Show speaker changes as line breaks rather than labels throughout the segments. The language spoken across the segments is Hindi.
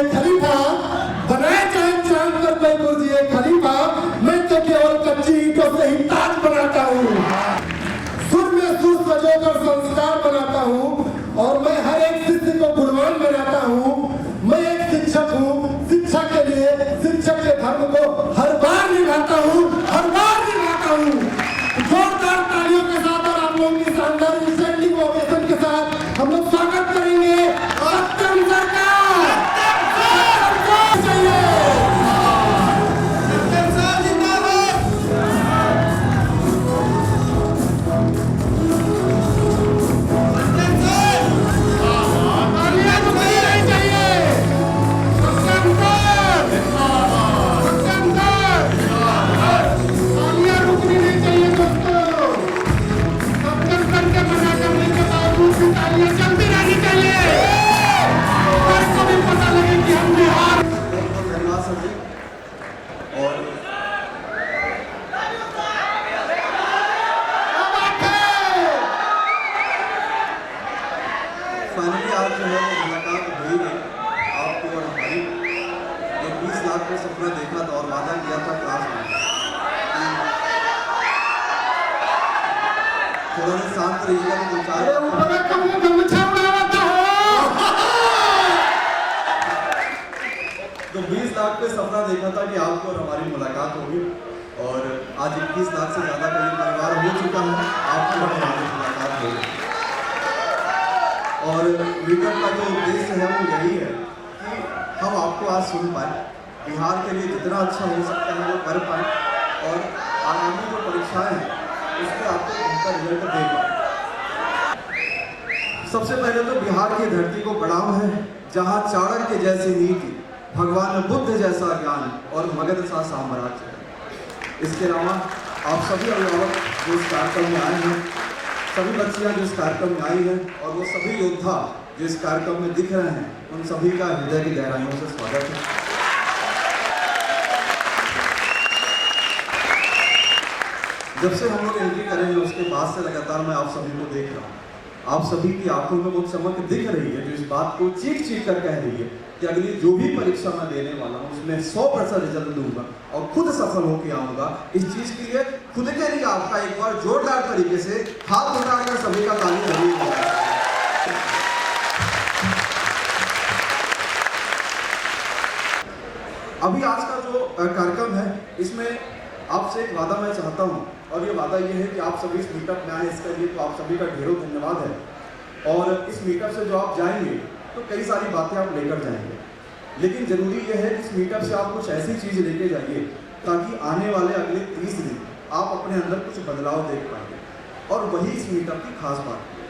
खलीफा, बनाए चाहे चांद पर कोई बुर्ज खलीफा, मैं तो केवल कच्ची ईंटों से ही ताज बनाता हूँ। सुर में सुर सजोकर संस्कार बनाता हूँ और मैं हर एक शिष्य को गुणवान बनाता हूँ। मैं एक शिक्षक हूँ, शिक्षा के लिए शिक्षक के धर्म को हर बार निभाता हूँ, हर बार निभाता हूँ। जोरदार तालियों के साथ और आप लोगों की शानदार स्टैंडिंग ओवेशन के साथ हम लोग स्वागत करेंगे सत्यम सरकार।
फाइनली आज जो है वो मुलाकात हुई है आपको और हमारी। ये 20 लाख का सपना देखा था और वादा किया था क्लास में। थोड़ा सा शांत रहिएगा तो तो 20 लाख पे सपना देखा था कि आपको और हमारी मुलाकात होगी और आज 21 लाख से ज़्यादा का ये परिवार हो चुका है, आपको और हमारी मुलाकात होगी। और मीटअप का जो उद्देश्य है वो यही है कि हम आपको आज सुन पाए, बिहार के लिए जितना अच्छा हो सकता है वो कर पाए और आगामी जो परीक्षाएं हैं उसमें आपको बेहतर रिजल्ट दे पाए। सबसे पहले तो बिहार की धरती को प्रणाम है, जहाँ चाणक्य जैसी नीति, भगवान बुद्ध जैसा ज्ञान और मगध सा साम्राज्य है। इसके अलावा आप सभी अभिभावक जो इस कार्यक्रम में आए हैं, सभी बच्चियां जो इस कार्यक्रम में आई हैं और वो सभी योद्धा जो इस कार्यक्रम में दिख रहे हैं, उन सभी का हृदय की गहराइयों से स्वागत है। जब से हम लोग एंट्री करेंगे उसके बाद से लगातार मैं आप सभी को देख रहा हूँ। आप सभी की आंखों में वो चमक दिख रही है जो इस बात को चीख चीख कर कह रही है कि अगली जो भी परीक्षा मैं देने वाला हूँ उसमें 100% रिजल्ट दूंगा और खुद सफल होकर आऊंगा। इस चीज के लिए खुद के लिए आपका एक बार जोरदार तरीके से हाथ उठाकर सभी का ताली बजाइए। अभी आज का जो कार्यक्रम है इसमें आपसे एक वादा मैं चाहता हूँ और ये वादा ये है कि आप सभी इस मीटअप में आए, इसके लिए तो आप सभी का ढेरों धन्यवाद है। और इस मीटअप से जो आप जाएंगे तो कई सारी बातें आप लेकर जाएंगे, लेकिन जरूरी यह है कि इस मीटअप से आप कुछ ऐसी चीज़ लेके जाइए ताकि आने वाले अगले 30 दिन आप अपने अंदर कुछ बदलाव देख पाएंगे। और वही इस मीटअप की खास बात है।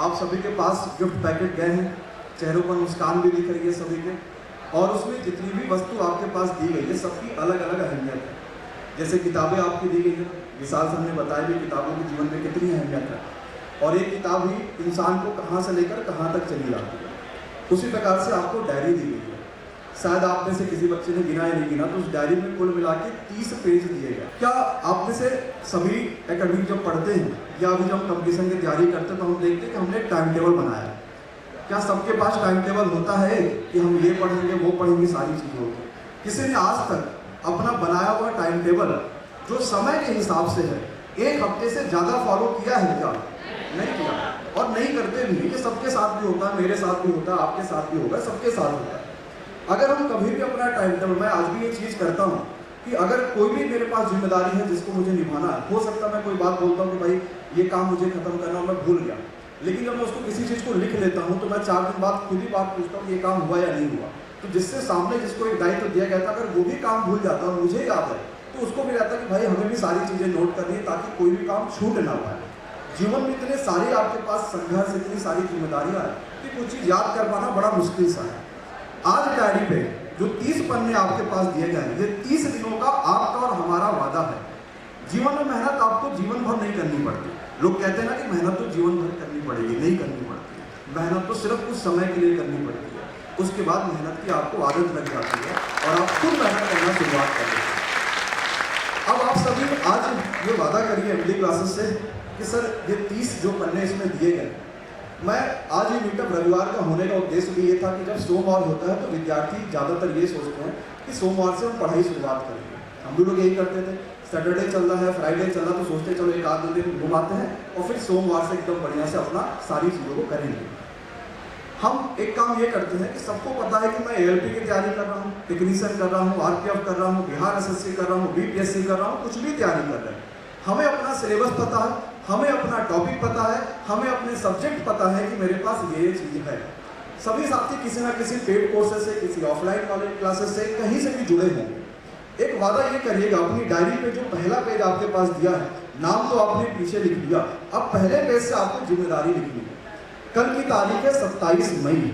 आप सभी के पास गिफ्ट पैकेट गए हैं, चेहरों पर मुस्कान भी दिख रही है सभी के, और उसमें जितनी भी वस्तु आपके पास दी गई है सबकी अलग अलग अहमियत है। जैसे किताबें आपकी दी गई है, विशाल सर ने बताया भी किताबों के जीवन में कितनी अहमियत है, और एक किताब ही इंसान को कहाँ से लेकर कहाँ तक चली जाती है। उसी प्रकार से आपको डायरी दी गई है। शायद आप में से किसी बच्चे ने गिना या नहीं गिना, तो उस डायरी में कुल मिला के 30 पेज दिए गए। क्या आप में से सभी एकेडमिक जब पढ़ते हैं या अभी जब कंपटीशन की तैयारी करते हैं तो हम देखते हैं कि हमने एक टाइम टेबल बनाया। क्या सबके पास टाइम टेबल होता है कि हम ये पढ़ेंगे वो पढ़ेंगे, सारी चीज़ें होती हैं? किसी ने आज तक अपना बनाया हुआ टाइम टेबल जो समय के हिसाब से है 1 हफ्ते से ज़्यादा फॉलो किया है क्या? नहीं किया, और नहीं करते भी। ये सबके साथ भी होता है, मेरे साथ भी होता है, आपके साथ भी होगा, सबके साथ होता है। अगर हम कभी भी अपना टाइम टेबल, मैं आज भी ये चीज़ करता हूँ कि अगर कोई भी मेरे पास जिम्मेदारी है जिसको मुझे निभाना है, हो सकता है मैं कोई बात बोलता हूँ कि भाई ये काम मुझे खत्म करना और मैं भूल गया, लेकिन जब मैं उसको किसी चीज़ को लिख लेता हूँ तो मैं 4 दिन बाद खुद ही बात पूछता हूँ ये काम हुआ या नहीं हुआ। तो जिससे सामने जिसको एक दायित्व दिया गया था, अगर वो भी काम भूल जाता और मुझे याद है तो उसको भी रहता है कि भाई हमें भी सारी चीज़ें नोट करनी है ताकि कोई भी काम छूट ना पाए। जीवन में इतने सारे आपके पास संघर्ष, इतनी सारी जिम्मेदारियां हैं कि कुछ चीज़ याद कर पाना बड़ा मुश्किल सा है। आज डायरी पे जो 30 पन्ने आपके पास दिए गए हैं, ये 30 दिनों का आपका और हमारा वादा है। जीवन में मेहनत आपको जीवन भर नहीं करनी पड़ती। लोग कहते हैं ना कि मेहनत तो जीवन भर करनी पड़ेगी, नहीं करनी पड़ती। मेहनत तो सिर्फ कुछ समय के लिए करनी पड़ती है, उसके बाद मेहनत की आपको आदत लग जाती है और आप खुद मेहनत करना शुरुआत कर देते हैं। अब आप सभी आज ये वादा करिए अगली क्लासेस से कि सर ये 30 जो पन्ने इसमें दिए गए, मैं आज ये मीटअप रविवार का होने का उद्देश्य भी ये था कि जब सोमवार होता है तो विद्यार्थी ज़्यादातर ये सोचते हैं कि सोमवार से हम पढ़ाई शुरुआत करेंगे। हम भी लोग यही करते थे, सैटरडे चल रहा है, फ्राइडे चल रहा है, तो सोचते चलो एक आध दो दिन घुमाते हैं और फिर सोमवार से एकदम बढ़िया से अपना सारी चीज़ों को करेंगे। हम एक काम ये करते हैं कि सबको पता है कि मैं ALP की तैयारी कर रहा हूँ, टेक्नीशियन कर रहा हूँ, RPF कर रहा हूँ, बिहार SSC कर रहा हूँ, BPSC कर रहा हूँ, कुछ भी तैयारी कर रहे हैं। हमें अपना सिलेबस पता है, हमें अपना टॉपिक पता है, हमें अपने सब्जेक्ट पता है कि मेरे पास ये चीज़ है। सभी साथी किसी ना किसी पेड कोर्सेज से, किसी ऑफलाइन कॉलेज क्लासेस से, कहीं से भी जुड़े होंगे। एक वादा ये करिएगा, अपनी डायरी पे जो पहला पेज आपके पास दिया है, नाम तो आपने पीछे लिख दिया, अब पहले पेज से आपको जिम्मेदारी लिखनी है। कल की तारीख है 27 मई।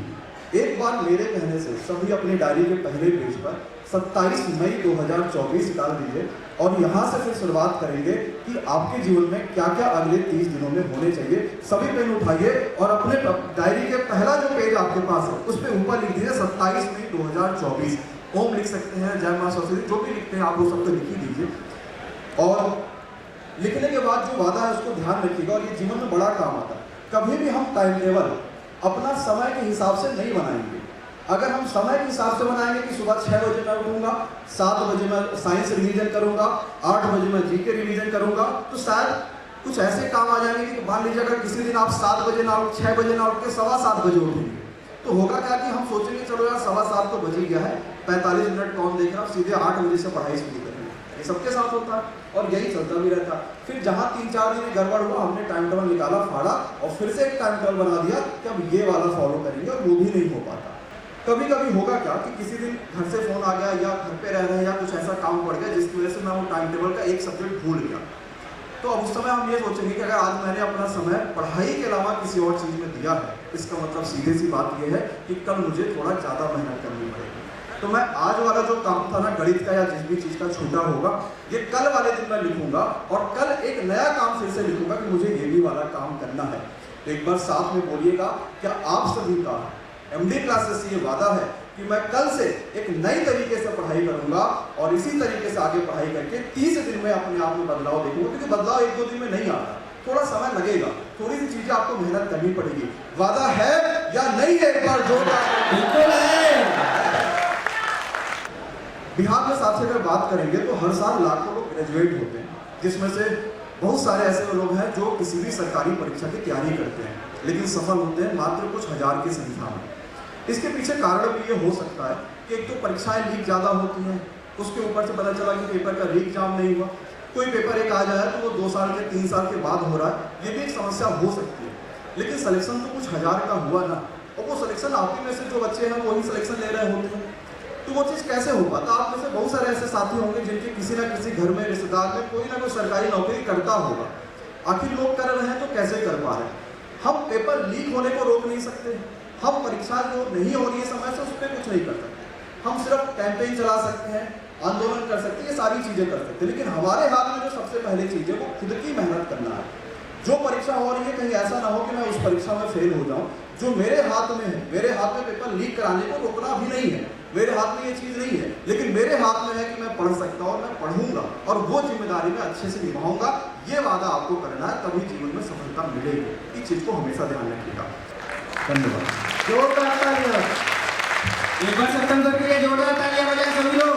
एक बार मेरे कहने से सभी अपनी डायरी के पहले पेज पर 27 मई 2024 डाल दीजिए और यहाँ से फिर शुरुआत करेंगे कि आपके जीवन में क्या क्या अगले 30 दिनों में होने चाहिए। सभी पेन उठाइए और अपने डायरी के पहला जो पेज आपके पास है उस पर ऊपर लिख दीजिए 27 मई 2024। ओम लिख सकते हैं, जय मां सरस्वती, जो भी लिखते हैं आप वो सब तो लिख ही दीजिए। और लिखने के बाद जो वादा है उसको ध्यान रखिएगा और ये जीवन में बड़ा काम आता है। कभी भी हम टाइम टेबल अपना समय के हिसाब से नहीं बनाएंगे। अगर हम समय के हिसाब से बनाएंगे कि सुबह 6 बजे मैं उठूंगा, 7 बजे मैं साइंस रिवीजन करूंगा, 8 बजे मैं GK रिवीजन करूंगा, तो शायद कुछ ऐसे काम आ जाएंगे कि मान लीजिए अगर किसी दिन आप 7 बजे ना उठ, 6 बजे ना उठ के 7:15 बजे उठेंगे, तो होगा क्या कि हम सोचेंगे चलो यार 7:15 तो बज ही गया है, 45 मिनट कौन देख रहा, सीधे 8 बजे से पढ़ाई शुरू करेंगे। ये सबके साथ होता है और यही चलता भी रहता। फिर जहाँ 3-4 दिन गड़बड़ हुआ, हमने टाइम टेबल निकाला, फाड़ा और फिर से एक टाइम टेबल बना दिया कि अब ये वाला फॉलो करेंगे और वो भी नहीं हो पाता। कभी कभी होगा क्या कि किसी दिन घर से फोन आ गया या घर पे रह रहे हैं या कुछ ऐसा काम पड़ गया जिसकी वजह से मैं वो टाइम टेबल का एक सब्जेक्ट भूल गया। तो अब उस समय हम ये सोचेंगे कि अगर आज मैंने अपना समय पढ़ाई के अलावा किसी और चीज़ में दिया है, इसका मतलब सीधे सी बात यह है कि कल मुझे थोड़ा ज़्यादा मेहनत करनी पड़ेगी। तो मैं आज वाला जो काम था ना, गणित का या जिस भी चीज़ का छूटा होगा, ये कल वाले दिन मैं लिखूंगा और कल एक नया काम फिर से लिखूंगा कि मुझे ये भी वाला काम करना है। तो एक बार साथ में बोलिएगा, क्या आप सभी का MD क्लासेस से ये वादा है कि मैं कल से एक नई तरीके से पढ़ाई करूंगा और इसी तरीके से आगे पढ़ाई करके 30 दिन में अपने आप में बदलाव देखूंगा। क्योंकि बदलाव 1-2 दिन में नहीं आता, थोड़ा समय लगेगा, थोड़ी सी चीजें आपको मेहनत करनी पड़ेगी। वादा है या नहीं है? एक बार जोरदार।
बिल्कुल है।
बिहार में साथ से अगर बात करेंगे तो हर साल लाखों लोग ग्रेजुएट होते हैं, जिसमें से बहुत सारे ऐसे लोग हैं जो किसी भी सरकारी परीक्षा की तैयारी करते हैं लेकिन सफल होते हैं मात्र कुछ हजार की संख्या में। इसके पीछे कारण भी ये हो सकता है कि एक तो परीक्षाएं लीक ज़्यादा होती हैं, उसके ऊपर से पता चला कि पेपर का लीक एग्जाम नहीं हुआ, कोई पेपर एक आ जाए तो वो 2 साल के 3 साल के बाद हो रहा है, ये भी एक समस्या हो सकती है। लेकिन सिलेक्शन तो कुछ हजार का हुआ ना, और वो सिलेक्शन आप ही में से जो बच्चे हैं वही सिलेक्शन ले रहे होते हैं, तो वो चीज़ कैसे हो पाता? आप में से बहुत सारे ऐसे साथी होंगे जिनके किसी ना किसी घर में, रिश्तेदार में कोई ना कोई सरकारी नौकरी करता होगा। आखिर लोग कर रहे हैं तो कैसे कर पा रहे हैं? हम पेपर लीक होने को रोक नहीं सकते, हम परीक्षा जो नहीं हो रही है समय से उस पर कुछ नहीं कर सकते, हम सिर्फ कैंपेन चला सकते हैं, आंदोलन कर सकते हैं, ये सारी चीज़ें कर सकते हैं। लेकिन हमारे हाथ में जो सबसे पहली चीज़ है वो खुद की मेहनत करना है। जो परीक्षा हो रही है कहीं ऐसा ना हो कि मैं उस परीक्षा में फेल हो जाऊं। जो मेरे हाथ में है, मेरे हाथ में पेपर लीक कराने को रोकना भी नहीं है, मेरे हाथ में ये चीज़ नहीं है, लेकिन मेरे हाथ में है कि मैं पढ़ सकता हूँ और मैं पढ़ूंगा और वो जिम्मेदारी मैं अच्छे से निभाऊंगा। ये वादा आपको करना है, तभी जीवन में सफलता मिलेगी। इस चीज़ को हमेशा ध्यान रखिएगा। धन्यवाद।
जोरदार तालियां।
एक बार सत्संग के लिए जोरदार तालियां बजाएं सभी लोग।